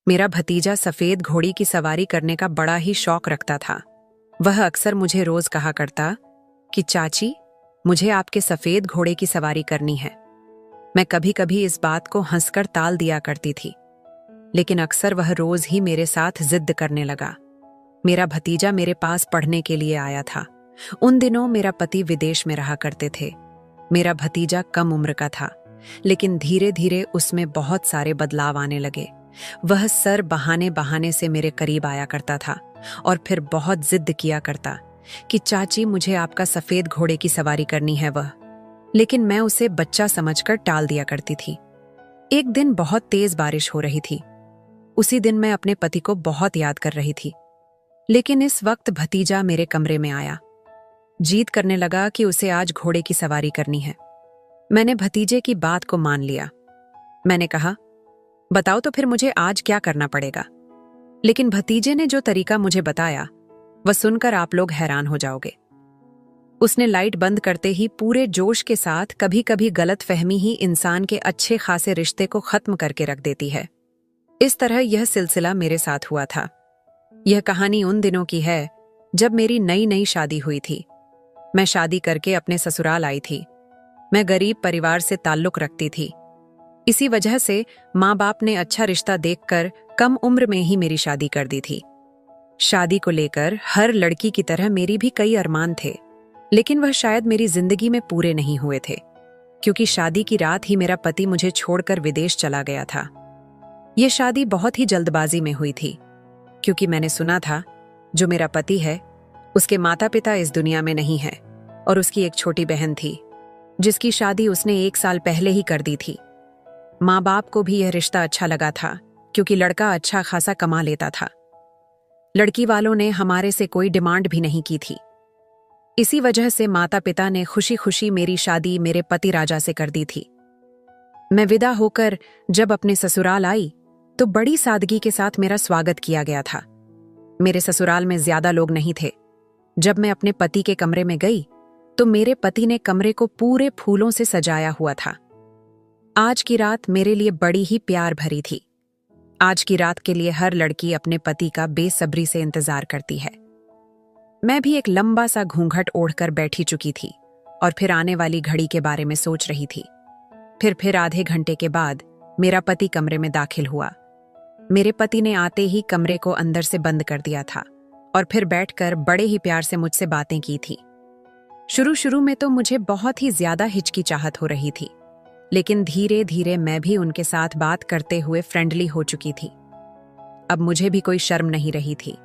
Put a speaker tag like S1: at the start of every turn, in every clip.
S1: मेरा भतीजा सफेद घोड़ी की सवारी करने का बड़ा ही शौक रखता था। वह अक्सर मुझे रोज कहा करता कि चाची, मुझे आपके सफेद घोड़े की सवारी करनी है। मैं कभी कभी इस बात को हंसकर टाल दिया करती थी, लेकिन अक्सर वह रोज ही मेरे साथ जिद करने लगा। मेरा भतीजा मेरे पास पढ़ने के लिए आया था। उन दिनों मेरा पति विदेश में रहा करते थे। मेरा भतीजा कम उम्र का था, लेकिन धीरे धीरे उसमें बहुत सारे बदलाव आने लगे। वह सर बहाने बहाने से मेरे करीब आया करता था और फिर बहुत जिद किया करता कि चाची, मुझे आपका सफेद घोड़े की सवारी करनी है वह। लेकिन मैं उसे बच्चा समझकर टाल दिया करती थी। एक दिन बहुत तेज बारिश हो रही थी। उसी दिन मैं अपने पति को बहुत याद कर रही थी। लेकिन इस वक्त भतीजा मेरे कमरे में आया। जीद करने लगा कि उसे आज घोड़े की सवारी करनी है। मैंने भतीजे की बात को मान लिया। मैंने कहा, बताओ तो फिर मुझे आज क्या करना पड़ेगा। लेकिन भतीजे ने जो तरीका मुझे बताया वह सुनकर आप लोग हैरान हो जाओगे। उसने लाइट बंद करते ही पूरे जोश के साथ, कभी कभी गलतफहमी ही इंसान के अच्छे खासे रिश्ते को खत्म करके रख देती है। इस तरह यह सिलसिला मेरे साथ हुआ था। यह कहानी उन दिनों की है जब मेरी नई नई शादी हुई थी। मैं शादी करके अपने ससुराल आई थी। मैं गरीब परिवार से ताल्लुक रखती थी। इसी वजह से माँ बाप ने अच्छा रिश्ता देखकर कम उम्र में ही मेरी शादी कर दी थी। शादी को लेकर हर लड़की की तरह मेरी भी कई अरमान थे, लेकिन वह शायद मेरी जिंदगी में पूरे नहीं हुए थे, क्योंकि शादी की रात ही मेरा पति मुझे छोड़कर विदेश चला गया था। यह शादी बहुत ही जल्दबाजी में हुई थी, क्योंकि मैंने सुना था जो मेरा पति है उसके माता पिता इस दुनिया में नहीं है और उसकी एक छोटी बहन थी जिसकी शादी उसने 1 साल पहले ही कर दी थी। माँ बाप को भी यह रिश्ता अच्छा लगा था, क्योंकि लड़का अच्छा खासा कमा लेता था। लड़की वालों ने हमारे से कोई डिमांड भी नहीं की थी। इसी वजह से माता पिता ने खुशी खुशी मेरी शादी मेरे पति राजा से कर दी थी। मैं विदा होकर जब अपने ससुराल आई तो बड़ी सादगी के साथ मेरा स्वागत किया गया था। मेरे ससुराल में ज्यादा लोग नहीं थे। जब मैं अपने पति के कमरे में गई तो मेरे पति ने कमरे को पूरे फूलों से सजाया हुआ था। आज की रात मेरे लिए बड़ी ही प्यार भरी थी। आज की रात के लिए हर लड़की अपने पति का बेसब्री से इंतजार करती है। मैं भी एक लंबा सा घूंघट ओढ़कर बैठी चुकी थी और फिर आने वाली घड़ी के बारे में सोच रही थी। फिर आधे घंटे के बाद मेरा पति कमरे में दाखिल हुआ। मेरे पति ने आते ही कमरे को अंदर से बंद कर दिया था और फिर बैठकर बड़े ही प्यार से मुझसे बातें की थी। शुरू में तो मुझे बहुत ही ज्यादा हिचकिचाहट हो रही थी, लेकिन धीरे धीरे मैं भी उनके साथ बात करते हुए फ्रेंडली हो चुकी थी। अब मुझे भी कोई शर्म नहीं रही थी।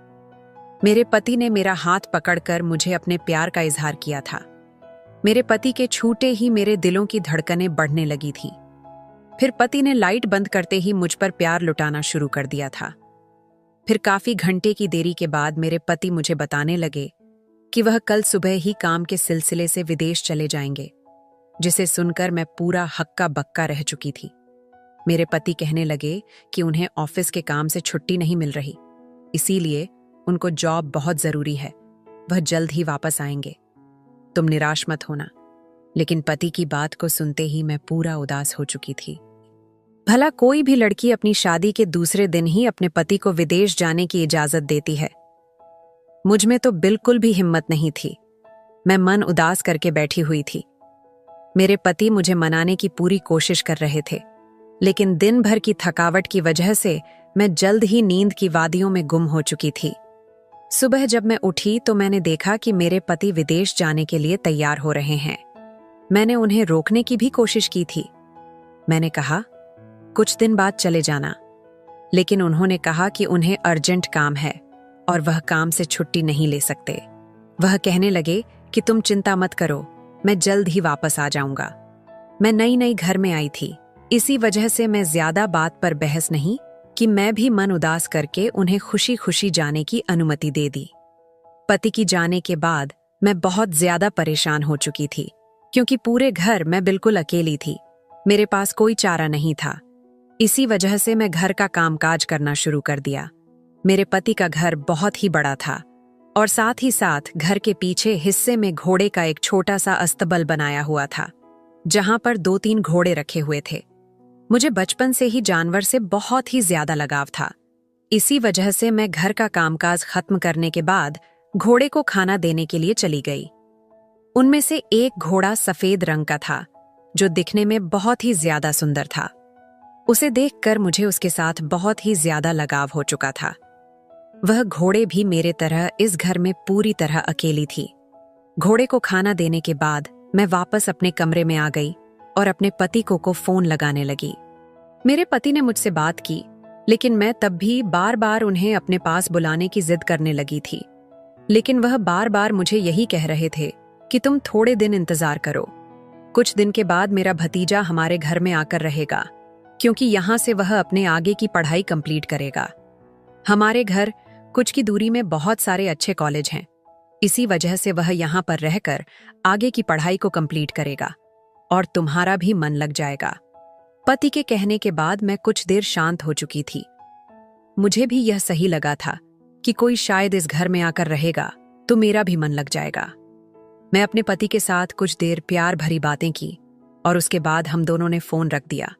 S1: मेरे पति ने मेरा हाथ पकड़कर मुझे अपने प्यार का इजहार किया था। मेरे पति के छूते ही मेरे दिलों की धड़कनें बढ़ने लगी थीं। फिर पति ने लाइट बंद करते ही मुझ पर प्यार लुटाना शुरू कर दिया था। फिर काफी घंटे की देरी के बाद मेरे पति मुझे बताने लगे कि वह कल सुबह ही काम के सिलसिले से विदेश चले जाएंगे, जिसे सुनकर मैं पूरा हक्का बक्का रह चुकी थी। मेरे पति कहने लगे कि उन्हें ऑफिस के काम से छुट्टी नहीं मिल रही, इसीलिए उनको जॉब बहुत जरूरी है, वह जल्द ही वापस आएंगे। तुम निराश मत होना। लेकिन पति की बात को सुनते ही मैं पूरा उदास हो चुकी थी। भला कोई भी लड़की अपनी शादी के दूसरे दिन ही अपने पति को विदेश जाने की इजाजत देती है? मुझ में तो बिल्कुल भी हिम्मत नहीं थी। मैं मन उदास करके बैठी हुई थी। मेरे पति मुझे मनाने की पूरी कोशिश कर रहे थे, लेकिन दिन भर की थकावट की वजह से मैं जल्द ही नींद की वादियों में गुम हो चुकी थी। सुबह जब मैं उठी तो मैंने देखा कि मेरे पति विदेश जाने के लिए तैयार हो रहे हैं। मैंने उन्हें रोकने की भी कोशिश की थी। मैंने कहा, कुछ दिन बाद चले जाना, लेकिन उन्होंने कहा कि उन्हें अर्जेंट काम है और वह काम से छुट्टी नहीं ले सकते। वह कहने लगे कि तुम चिंता मत करो, मैं जल्द ही वापस आ जाऊंगा। मैं नई नई घर में आई थी, इसी वजह से मैं ज्यादा बात पर बहस नहीं कि मैं भी मन उदास करके उन्हें खुशी खुशी जाने की अनुमति दे दी। पति की जाने के बाद मैं बहुत ज्यादा परेशान हो चुकी थी, क्योंकि पूरे घर मैं बिल्कुल अकेली थी। मेरे पास कोई चारा नहीं था। इसी वजह से मैं घर का कामकाज करना शुरू कर दिया। मेरे पति का घर बहुत ही बड़ा था और साथ ही साथ घर के पीछे हिस्से में घोड़े का एक छोटा सा अस्तबल बनाया हुआ था, जहां पर 2-3 घोड़े रखे हुए थे। मुझे बचपन से ही जानवर से बहुत ही ज्यादा लगाव था, इसी वजह से मैं घर का कामकाज खत्म करने के बाद घोड़े को खाना देने के लिए चली गई। उनमें से एक घोड़ा सफेद रंग का था, जो दिखने में बहुत ही ज्यादा सुंदर था। उसे देखकर मुझे उसके साथ बहुत ही ज्यादा लगाव हो चुका था। वह घोड़े भी मेरे तरह इस घर में पूरी तरह अकेली थी। घोड़े को खाना देने के बाद मैं वापस अपने कमरे में आ गई और अपने पति को फोन लगाने लगी। मेरे पति ने मुझसे बात की, लेकिन मैं तब भी बार बार उन्हें अपने पास बुलाने की जिद करने लगी थी। लेकिन वह बार बार मुझे यही कह रहे थे कि तुम थोड़े दिन इंतजार करो। कुछ दिन के बाद मेरा भतीजा हमारे घर में आकर रहेगा, क्योंकि यहाँ से वह अपने आगे की पढ़ाई कंप्लीट करेगा। हमारे घर कुछ की दूरी में बहुत सारे अच्छे कॉलेज हैं, इसी वजह से वह यहाँ पर रहकर आगे की पढ़ाई को कंप्लीट करेगा और तुम्हारा भी मन लग जाएगा। पति के कहने के बाद मैं कुछ देर शांत हो चुकी थी। मुझे भी यह सही लगा था कि कोई शायद इस घर में आकर रहेगा तो मेरा भी मन लग जाएगा। मैं अपने पति के साथ कुछ देर प्यार भरी बातें की और उसके बाद हम दोनों ने फोन रख दिया।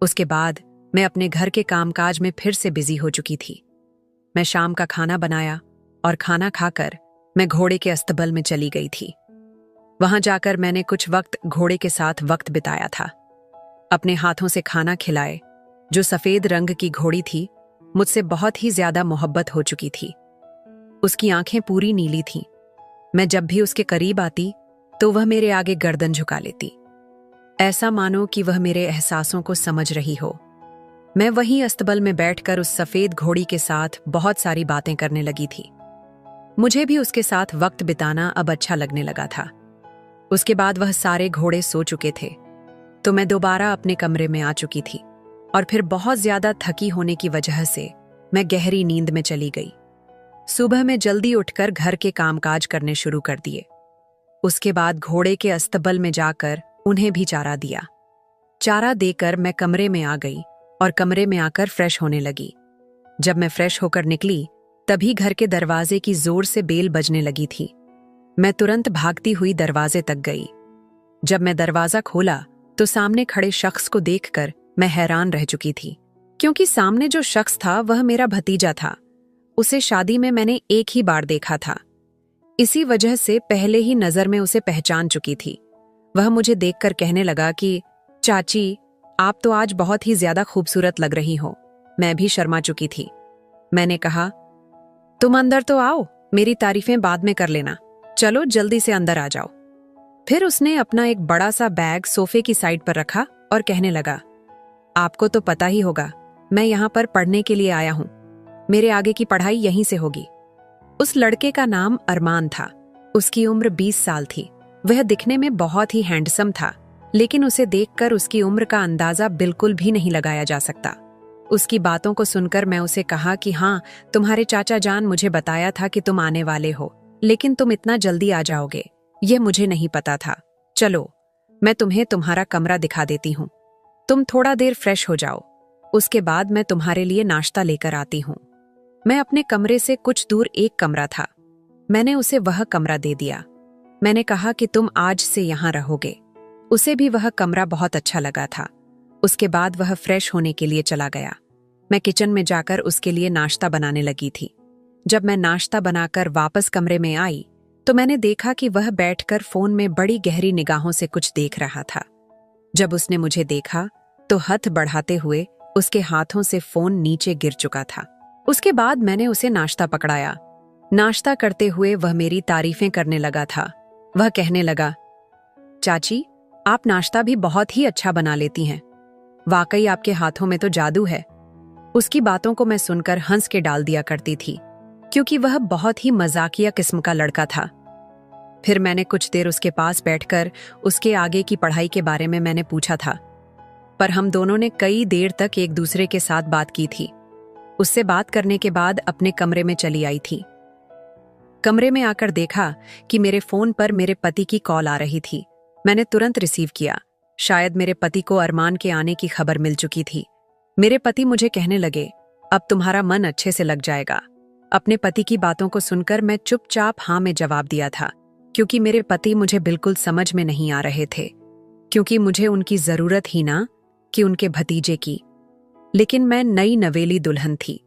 S1: उसके बाद मैं अपने घर के कामकाज में फिर से बिजी हो चुकी थी। मैं शाम का खाना बनाया और खाना खाकर मैं घोड़े के अस्तबल में चली गई थी। वहां जाकर मैंने कुछ वक्त घोड़े के साथ वक्त बिताया था। अपने हाथों से खाना खिलाए। जो सफेद रंग की घोड़ी थी, मुझसे बहुत ही ज्यादा मोहब्बत हो चुकी थी। उसकी आंखें पूरी नीली थीं। मैं जब भी उसके करीब आती तो वह मेरे आगे गर्दन झुका लेती, ऐसा मानो कि वह मेरे एहसासों को समझ रही हो। मैं वहीं अस्तबल में बैठकर उस सफेद घोड़ी के साथ बहुत सारी बातें करने लगी थी। मुझे भी उसके साथ वक्त बिताना अब अच्छा लगने लगा था। उसके बाद वह सारे घोड़े सो चुके थे तो मैं दोबारा अपने कमरे में आ चुकी थी और फिर बहुत ज्यादा थकी होने की वजह से मैं गहरी नींद में चली गई। सुबह में जल्दी उठकर घर के कामकाज करने शुरू कर दिए। उसके बाद घोड़े के अस्तबल में जाकर उन्हें भी चारा दिया। चारा देकर मैं कमरे में आ गई और कमरे में आकर फ्रेश होने लगी। जब मैं फ्रेश होकर निकली तभी घर के दरवाजे की जोर से बेल बजने लगी थी। मैं तुरंत भागती हुई दरवाजे तक गई। जब मैं दरवाजा खोला तो सामने खड़े शख्स को देखकर मैं हैरान रह चुकी थी, क्योंकि सामने जो शख्स था वह मेरा भतीजा था। उसे शादी में मैंने एक ही बार देखा था, इसी वजह से पहले ही नजर में उसे पहचान चुकी थी। वह मुझे देखकर कहने लगा कि चाची, आप तो आज बहुत ही ज्यादा खूबसूरत लग रही हो। मैं भी शर्मा चुकी थी। मैंने कहा, तुम अंदर तो आओ, मेरी तारीफें बाद में कर लेना, चलो जल्दी से अंदर आ जाओ। फिर उसने अपना एक बड़ा सा बैग सोफे की साइड पर रखा और कहने लगा, आपको तो पता ही होगा, मैं यहाँ पर पढ़ने के लिए आया हूँ। मेरे आगे की पढ़ाई यहीं से होगी। उस लड़के का नाम अरमान था। उसकी उम्र 20 साल थी। वह दिखने में बहुत ही हैंडसम था, लेकिन उसे देखकर उसकी उम्र का अंदाजा बिल्कुल भी नहीं लगाया जा सकता। उसकी बातों को सुनकर मैं उसे कहा कि हाँ, तुम्हारे चाचा जान मुझे बताया था कि तुम आने वाले हो, लेकिन तुम इतना जल्दी आ जाओगे यह मुझे नहीं पता था। चलो, मैं तुम्हें तुम्हारा कमरा दिखा देती हूँ। तुम थोड़ा देर फ्रेश हो जाओ, उसके बाद मैं तुम्हारे लिए नाश्ता लेकर आती हूँ। मैं अपने कमरे से कुछ दूर एक कमरा था, मैंने उसे वह कमरा दे दिया। मैंने कहा कि तुम आज से यहाँ रहोगे। उसे भी वह कमरा बहुत अच्छा लगा था। उसके बाद वह फ्रेश होने के लिए चला गया। मैं किचन में जाकर उसके लिए नाश्ता बनाने लगी थी। जब मैं नाश्ता बनाकर वापस कमरे में आई तो मैंने देखा कि वह बैठकर फोन में बड़ी गहरी निगाहों से कुछ देख रहा था। जब उसने मुझे देखा तो हाथ बढ़ाते हुए उसके हाथों से फोन नीचे गिर चुका था। उसके बाद मैंने उसे नाश्ता पकड़ाया। नाश्ता करते हुए वह मेरी तारीफें करने लगा था। वह कहने लगा, चाची, आप नाश्ता भी बहुत ही अच्छा बना लेती हैं। वाकई आपके हाथों में तो जादू है। उसकी बातों को मैं सुनकर हंस के डाल दिया करती थी, क्योंकि वह बहुत ही मजाकिया किस्म का लड़का था। फिर मैंने कुछ देर उसके पास बैठकर उसके आगे की पढ़ाई के बारे में मैंने पूछा था, पर हम दोनों ने कई देर तक एक दूसरे के साथ बात की थी। उससे बात करने के बाद अपने कमरे में चली आई थी। कमरे में आकर देखा कि मेरे फोन पर मेरे पति की कॉल आ रही थी। मैंने तुरंत रिसीव किया। शायद मेरे पति को अरमान के आने की खबर मिल चुकी थी। मेरे पति मुझे कहने लगे, अब तुम्हारा मन अच्छे से लग जाएगा। अपने पति की बातों को सुनकर मैं चुपचाप हाँ में जवाब दिया था, क्योंकि मेरे पति मुझे बिल्कुल समझ में नहीं आ रहे थे, क्योंकि मुझे उनकी जरूरत ही ना कि उनके भतीजे की। लेकिन मैं नई नवेली दुल्हन थी।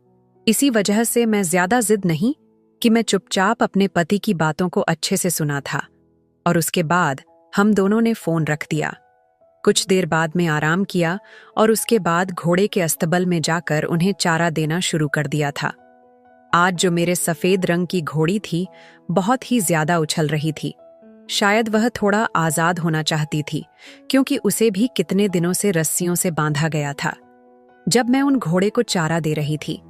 S1: इसी वजह से मैं ज्यादा जिद नहीं कि मैं चुपचाप अपने पति की बातों को अच्छे से सुना था और उसके बाद हम दोनों ने फोन रख दिया। कुछ देर बाद में आराम किया और उसके बाद घोड़े के अस्तबल में जाकर उन्हें चारा देना शुरू कर दिया था। आज जो मेरे सफेद रंग की घोड़ी थी बहुत ही ज्यादा उछल रही थी। शायद वह थोड़ा आजाद होना चाहती थी क्योंकि उसे भी कितने दिनों से रस्सियों से बांधा गया था। जब मैं उन घोड़े को चारा दे रही थी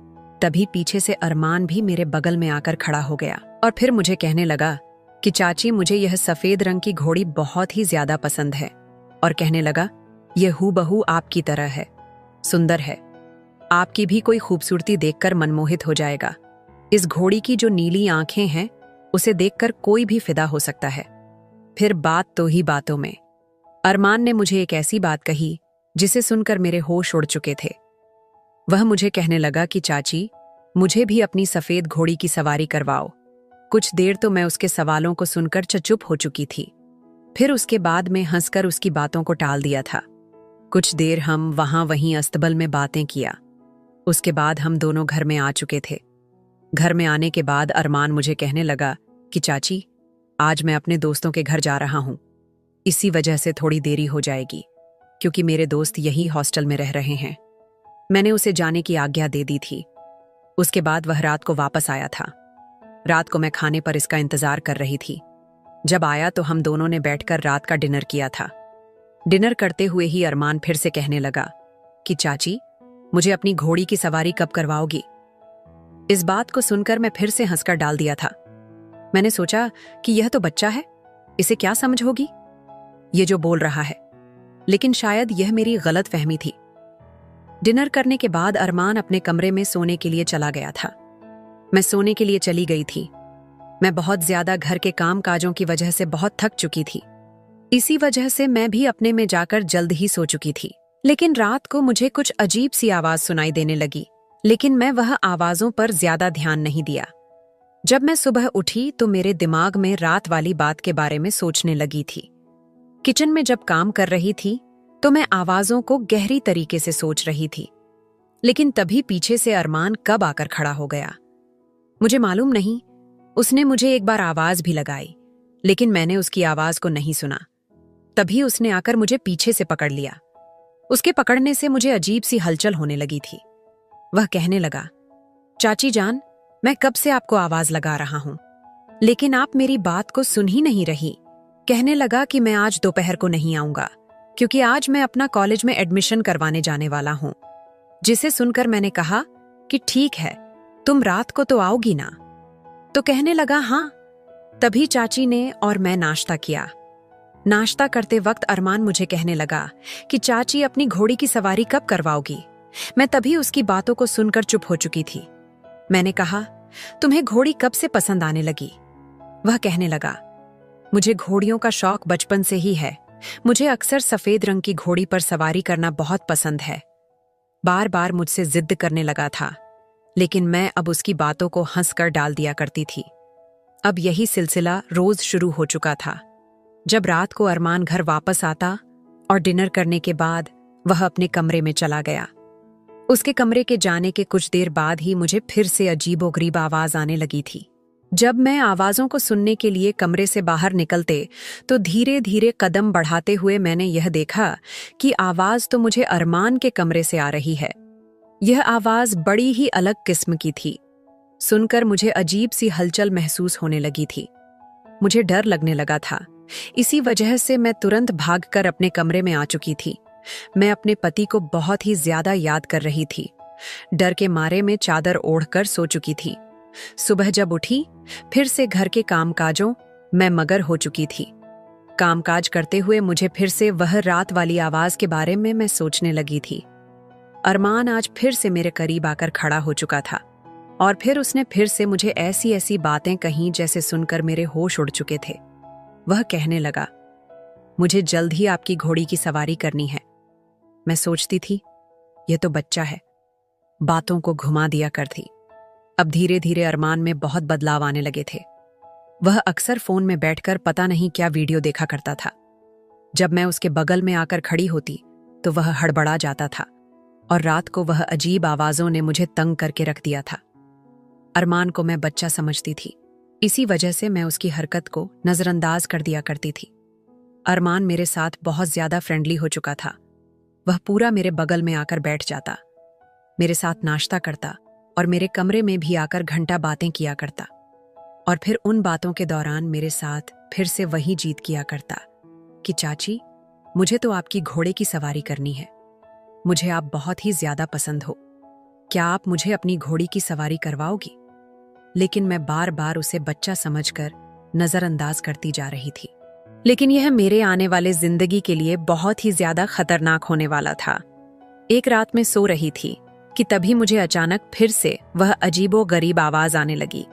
S1: तभी पीछे से अरमान भी मेरे बगल में आकर खड़ा हो गया और फिर मुझे कहने लगा कि चाची, मुझे यह सफेद रंग की घोड़ी बहुत ही ज्यादा पसंद है। और कहने लगा, यह हूबहू आपकी तरह है, सुंदर है, आपकी भी कोई खूबसूरती देखकर मनमोहित हो जाएगा। इस घोड़ी की जो नीली आंखें हैं उसे देखकर कोई भी फिदा हो सकता है। फिर बात तो ही बातों में अरमान ने मुझे एक ऐसी बात कही जिसे सुनकर मेरे होश उड़ चुके थे। वह मुझे कहने लगा कि चाची, मुझे भी अपनी सफेद घोड़ी की सवारी करवाओ। कुछ देर तो मैं उसके सवालों को सुनकर चुप हो चुकी थी, फिर उसके बाद में हंसकर उसकी बातों को टाल दिया था। कुछ देर हम वहीं अस्तबल में बातें किया। उसके बाद हम दोनों घर में आ चुके थे। घर में आने के बाद अरमान मुझे कहने लगा कि चाची, आज मैं अपने दोस्तों के घर जा रहा हूं, इसी वजह से थोड़ी देरी हो जाएगी क्योंकि मेरे दोस्त यही हॉस्टल में रह रहे हैं। मैंने उसे जाने की आज्ञा दे दी थी। उसके बाद वह रात को वापस आया था। रात को मैं खाने पर इसका इंतजार कर रही थी। जब आया तो हम दोनों ने बैठकर रात का डिनर किया था। डिनर करते हुए ही अरमान फिर से कहने लगा कि चाची, मुझे अपनी घोड़ी की सवारी कब करवाओगी? इस बात को सुनकर मैं फिर से हंसकर डाल दिया था। मैंने सोचा कि यह तो बच्चा है, इसे क्या समझ होगी ये जो बोल रहा है, लेकिन शायद यह मेरी गलत फहमी थी। डिनर करने के बाद अरमान अपने कमरे में सोने के लिए चला गया था। मैं सोने के लिए चली गई थी। मैं बहुत ज्यादा घर के काम काजों की वजह से बहुत थक चुकी थी। इसी वजह से मैं भी अपने में जाकर जल्द ही सो चुकी थी। लेकिन रात को मुझे कुछ अजीब सी आवाज सुनाई देने लगी, लेकिन मैं वह आवाजों पर ज्यादा ध्यान नहीं दिया। जब मैं सुबह उठी तो मेरे दिमाग में रात वाली बात के बारे में सोचने लगी थी। किचन में जब काम कर रही थी तो मैं आवाजों को गहरी तरीके से सोच रही थी, लेकिन तभी पीछे से अरमान कब आकर खड़ा हो गया मुझे मालूम नहीं। उसने मुझे एक बार आवाज भी लगाई, लेकिन मैंने उसकी आवाज को नहीं सुना। तभी उसने आकर मुझे पीछे से पकड़ लिया। उसके पकड़ने से मुझे अजीब सी हलचल होने लगी थी। वह कहने लगा, चाची जान, मैं कब से आपको आवाज लगा रहा हूं, लेकिन आप मेरी बात को सुन ही नहीं रही। कहने लगा कि मैं आज दोपहर को नहीं आऊंगा क्योंकि आज मैं अपना कॉलेज में एडमिशन करवाने जाने वाला हूं। जिसे सुनकर मैंने कहा कि ठीक है, तुम रात को तो आओगी ना? तो कहने लगा हाँ। तभी चाची ने और मैं नाश्ता किया। नाश्ता करते वक्त अरमान मुझे कहने लगा कि चाची, अपनी घोड़ी की सवारी कब करवाओगी? मैं तभी उसकी बातों को सुनकर चुप हो चुकी थी। मैंने कहा, तुम्हें घोड़ी कब से पसंद आने लगी? वह कहने लगा, मुझे घोड़ियों का शौक बचपन से ही है। मुझे अक्सर सफेद रंग की घोड़ी पर सवारी करना बहुत पसंद है। बार बार मुझसे जिद करने लगा था, लेकिन मैं अब उसकी बातों को हंसकर डाल दिया करती थी। अब यही सिलसिला रोज शुरू हो चुका था। जब रात को अरमान घर वापस आता और डिनर करने के बाद वह अपने कमरे में चला गया। उसके कमरे के जाने के कुछ देर बाद ही मुझे फिर से अजीबोगरीब आवाज आने लगी थी। जब मैं आवाजों को सुनने के लिए कमरे से बाहर निकलते तो धीरे धीरे कदम बढ़ाते हुए मैंने यह देखा कि आवाज तो मुझे अरमान के कमरे से आ रही है। यह आवाज बड़ी ही अलग किस्म की थी। सुनकर मुझे अजीब सी हलचल महसूस होने लगी थी। मुझे डर लगने लगा था। इसी वजह से मैं तुरंत भागकर अपने कमरे में आ चुकी थी। मैं अपने पति को बहुत ही ज्यादा याद कर रही थी। डर के मारे में चादर ओढ़कर सो चुकी थी। सुबह जब उठी, फिर से घर के कामकाजों मैं मगर हो चुकी थी। कामकाज करते हुए मुझे फिर से वह रात वाली आवाज के बारे में मैं सोचने लगी थी। अरमान आज फिर से मेरे करीब आकर खड़ा हो चुका था और फिर उसने फिर से मुझे ऐसी ऐसी बातें कहीं जैसे सुनकर मेरे होश उड़ चुके थे। वह कहने लगा, मुझे जल्द ही आपकी घोड़ी की सवारी करनी है। मैं सोचती थी, यह तो बच्चा है, बातों को घुमा दिया करती। अब धीरे धीरे अरमान में बहुत बदलाव आने लगे थे। वह अक्सर फोन में बैठकर पता नहीं क्या वीडियो देखा करता था। जब मैं उसके बगल में आकर खड़ी होती तो वह हड़बड़ा जाता था। और रात को वह अजीब आवाजों ने मुझे तंग करके रख दिया था। अरमान को मैं बच्चा समझती थी, इसी वजह से मैं उसकी हरकत को नजरअंदाज कर दिया करती थी। अरमान मेरे साथ बहुत ज्यादा फ्रेंडली हो चुका था। वह पूरा मेरे बगल में आकर बैठ जाता, मेरे साथ नाश्ता करता और मेरे कमरे में भी आकर घंटा बातें किया करता, और फिर उन बातों के दौरान मेरे साथ फिर से वही जिद किया करता कि चाची, मुझे तो आपकी घोड़े की सवारी करनी है। मुझे आप बहुत ही ज्यादा पसंद हो, क्या आप मुझे अपनी घोड़ी की सवारी करवाओगी? लेकिन मैं बार बार उसे बच्चा समझकर नजरअंदाज करती जा रही थी। लेकिन यह मेरे आने वाले जिंदगी के लिए बहुत ही ज्यादा खतरनाक होने वाला था। एक रात में सो रही थी कि तभी मुझे अचानक फिर से वह अजीबो गरीब आवाज आने लगी।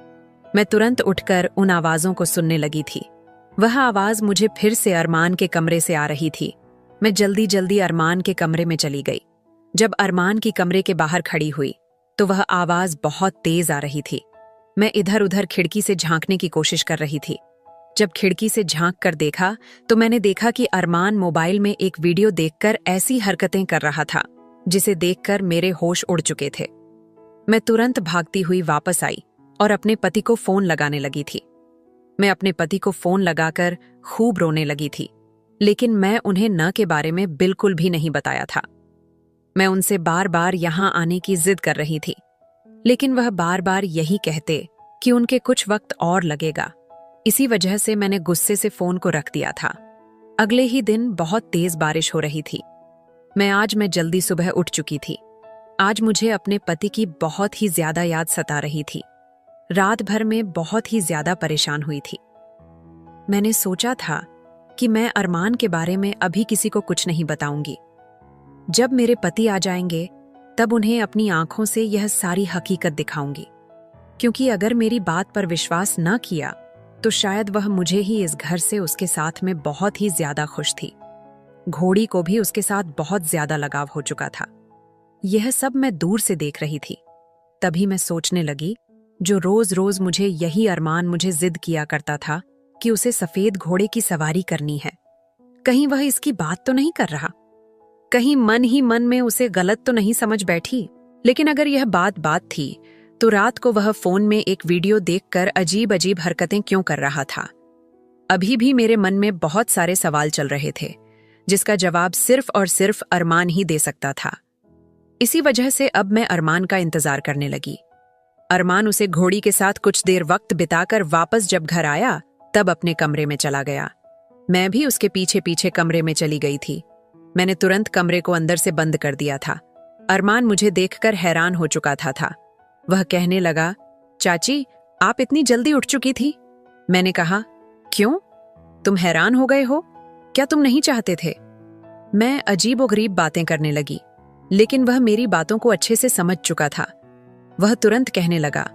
S1: मैं तुरंत उठकर उन आवाजों को सुनने लगी थी। वह आवाज मुझे फिर से अरमान के कमरे से आ रही थी। मैं जल्दी जल्दी अरमान के कमरे में चली गई। जब अरमान की कमरे के बाहर खड़ी हुई तो वह आवाज बहुत तेज आ रही थी। मैं इधर उधर खिड़की से झांकने की कोशिश कर रही थी। जब खिड़की से झांक कर देखा तो मैंने देखा कि अरमान मोबाइल में एक वीडियो देखकर ऐसी हरकतें कर रहा था जिसे देखकर मेरे होश उड़ चुके थे। मैं तुरंत भागती हुई वापस आई और अपने पति को फोन लगाने लगी थी। मैं अपने पति को फोन लगाकर खूब रोने लगी थी, लेकिन मैं उन्हें न के बारे में बिल्कुल भी नहीं बताया था। मैं उनसे बार बार यहां आने की जिद कर रही थी, लेकिन वह बार बार यही कहते कि उनके कुछ वक्त और लगेगा। इसी वजह से मैंने गुस्से से फोन को रख दिया था। अगले ही दिन बहुत तेज बारिश हो रही थी। मैं जल्दी सुबह उठ चुकी थी। आज मुझे अपने पति की बहुत ही ज्यादा याद सता रही थी। रात भर में बहुत ही ज्यादा परेशान हुई थी। मैंने सोचा था कि मैं अरमान के बारे में अभी किसी को कुछ नहीं बताऊंगी। जब मेरे पति आ जाएंगे तब उन्हें अपनी आंखों से यह सारी हकीकत दिखाऊंगी, क्योंकि अगर मेरी बात पर विश्वास न किया तो शायद वह मुझे ही इस घर से उसके साथ में बहुत ही ज्यादा खुश थी। घोड़ी को भी उसके साथ बहुत ज्यादा लगाव हो चुका था। यह सब मैं दूर से देख रही थी। तभी मैं सोचने लगी, जो रोज रोज मुझे यही अरमान मुझे जिद किया करता था कि उसे सफेद घोड़े की सवारी करनी है, कहीं वह इसकी बात तो नहीं कर रहा? कहीं मन ही मन में उसे गलत तो नहीं समझ बैठी? लेकिन अगर यह बात थी तो रात को वह फोन में एक वीडियो देखकर अजीब अजीब हरकतें क्यों कर रहा था? अभी भी मेरे मन में बहुत सारे सवाल चल रहे थे, जिसका जवाब सिर्फ और सिर्फ अरमान ही दे सकता था। इसी वजह से अब मैं अरमान का इंतजार करने लगी। अरमान उसे घोड़ी के साथ कुछ देर वक्त बिताकर वापस जब घर आया तब अपने कमरे में चला गया। मैं भी उसके पीछे पीछे कमरे में चली गई थी। मैंने तुरंत कमरे को अंदर से बंद कर दिया था। अरमान मुझे देखकर हैरान हो चुका था। वह कहने लगा, चाची, आप इतनी जल्दी उठ चुकी थी? मैंने कहा, क्यों? तुम हैरान हो गए हो? क्या तुम नहीं चाहते थे? मैं अजीबोगरीब बातें करने लगी, लेकिन वह मेरी बातों को अच्छे से समझ चुका था। वह तुरंत कहने लगा,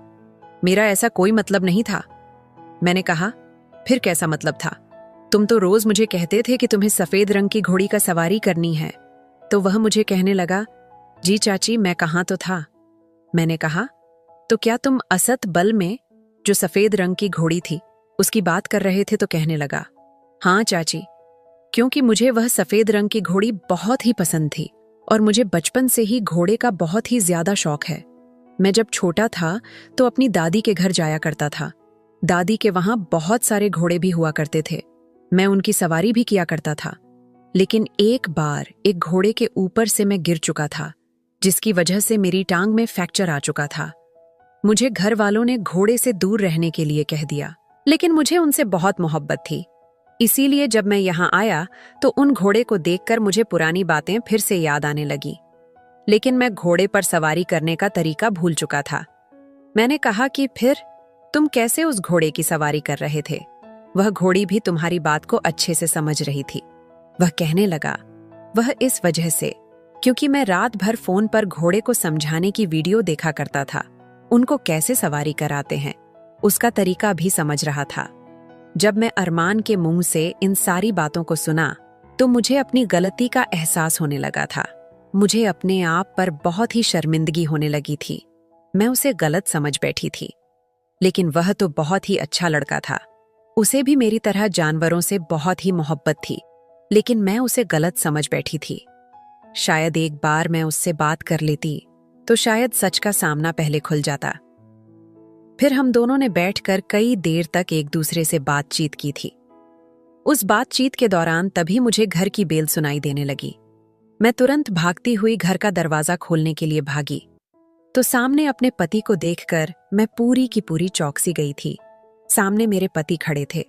S1: मेरा ऐसा कोई मतलब नहीं था। मैंने कहा, फिर कैसा मतलब था? तुम तो रोज मुझे कहते थे कि तुम्हें सफेद रंग की घोड़ी का सवारी करनी है। तो वह मुझे कहने लगा, जी चाची, मैं कहाँ तो था। मैंने कहा, तो क्या तुम असत बल में जो सफेद रंग की घोड़ी थी उसकी बात कर रहे थे? तो कहने लगा, हाँ चाची, क्योंकि मुझे वह सफेद रंग की घोड़ी बहुत ही पसंद थी और मुझे बचपन से ही घोड़े का बहुत ही ज्यादा शौक है। मैं जब छोटा था तो अपनी दादी के घर जाया करता था। दादी के वहां बहुत सारे घोड़े भी हुआ करते थे। मैं उनकी सवारी भी किया करता था। लेकिन एक बार एक घोड़े के ऊपर से मैं गिर चुका था, जिसकी वजह से मेरी टांग में फ्रैक्चर आ चुका था। मुझे घर वालों ने घोड़े से दूर रहने के लिए कह दिया, लेकिन मुझे उनसे बहुत मोहब्बत थी। इसीलिए जब मैं यहाँ आया तो उन घोड़े को देखकर मुझे पुरानी बातें फिर से याद आने लगी। लेकिन मैं घोड़े पर सवारी करने का तरीका भूल चुका था। मैंने कहा कि फिर तुम कैसे उस घोड़े की सवारी कर रहे थे? वह घोड़ी भी तुम्हारी बात को अच्छे से समझ रही थी। वह कहने लगा, वह इस वजह से क्योंकि मैं रात भर फोन पर घोड़े को समझाने की वीडियो देखा करता था। उनको कैसे सवारी कराते हैं उसका तरीका भी समझ रहा था। जब मैं अरमान के मुंह से इन सारी बातों को सुना तो मुझे अपनी गलती का एहसास होने लगा था। मुझे अपने आप पर बहुत ही शर्मिंदगी होने लगी थी। मैं उसे गलत समझ बैठी थी, लेकिन वह तो बहुत ही अच्छा लड़का था। उसे भी मेरी तरह जानवरों से बहुत ही मोहब्बत थी, लेकिन मैं उसे गलत समझ बैठी थी। शायद एक बार मैं उससे बात कर लेती तो शायद सच का सामना पहले खुल जाता। फिर हम दोनों ने बैठकर कई देर तक एक दूसरे से बातचीत की थी। उस बातचीत के दौरान तभी मुझे घर की बेल सुनाई देने लगी। मैं तुरंत भागती हुई घर का दरवाजा खोलने के लिए भागी तो सामने अपने पति को देखकर मैं पूरी की पूरी चौंक-सी गई थी। सामने मेरे पति खड़े थे।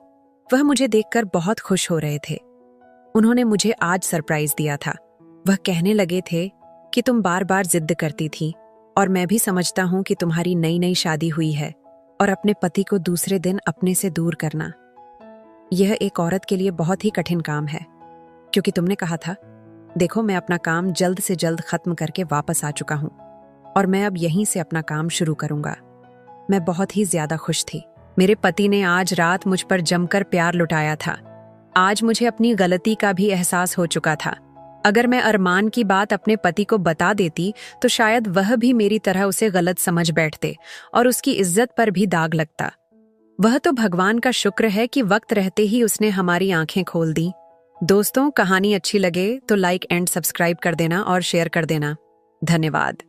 S1: वह मुझे देखकर बहुत खुश हो रहे थे। उन्होंने मुझे आज सरप्राइज दिया था। वह कहने लगे थे कि तुम बार बार जिद करती थी और मैं भी समझता हूं कि तुम्हारी नई नई शादी हुई है और अपने पति को दूसरे दिन अपने से दूर करना यह एक औरत के लिए बहुत ही कठिन काम है, क्योंकि तुमने कहा था, देखो मैं अपना काम जल्द से जल्द खत्म करके वापस आ चुका हूं और मैं अब यहीं से अपना काम शुरू करूंगा। मैं बहुत ही ज्यादा खुश थी। मेरे पति ने आज रात मुझ पर जमकर प्यार लुटाया था। आज मुझे अपनी गलती का भी एहसास हो चुका था। अगर मैं अरमान की बात अपने पति को बता देती तो शायद वह भी मेरी तरह उसे गलत समझ बैठते और उसकी इज्जत पर भी दाग लगता। वह तो भगवान का शुक्र है कि वक्त रहते ही उसने हमारी आंखें खोल दी। दोस्तों, कहानी अच्छी लगे तो लाइक एंड सब्सक्राइब कर देना और शेयर कर देना। धन्यवाद।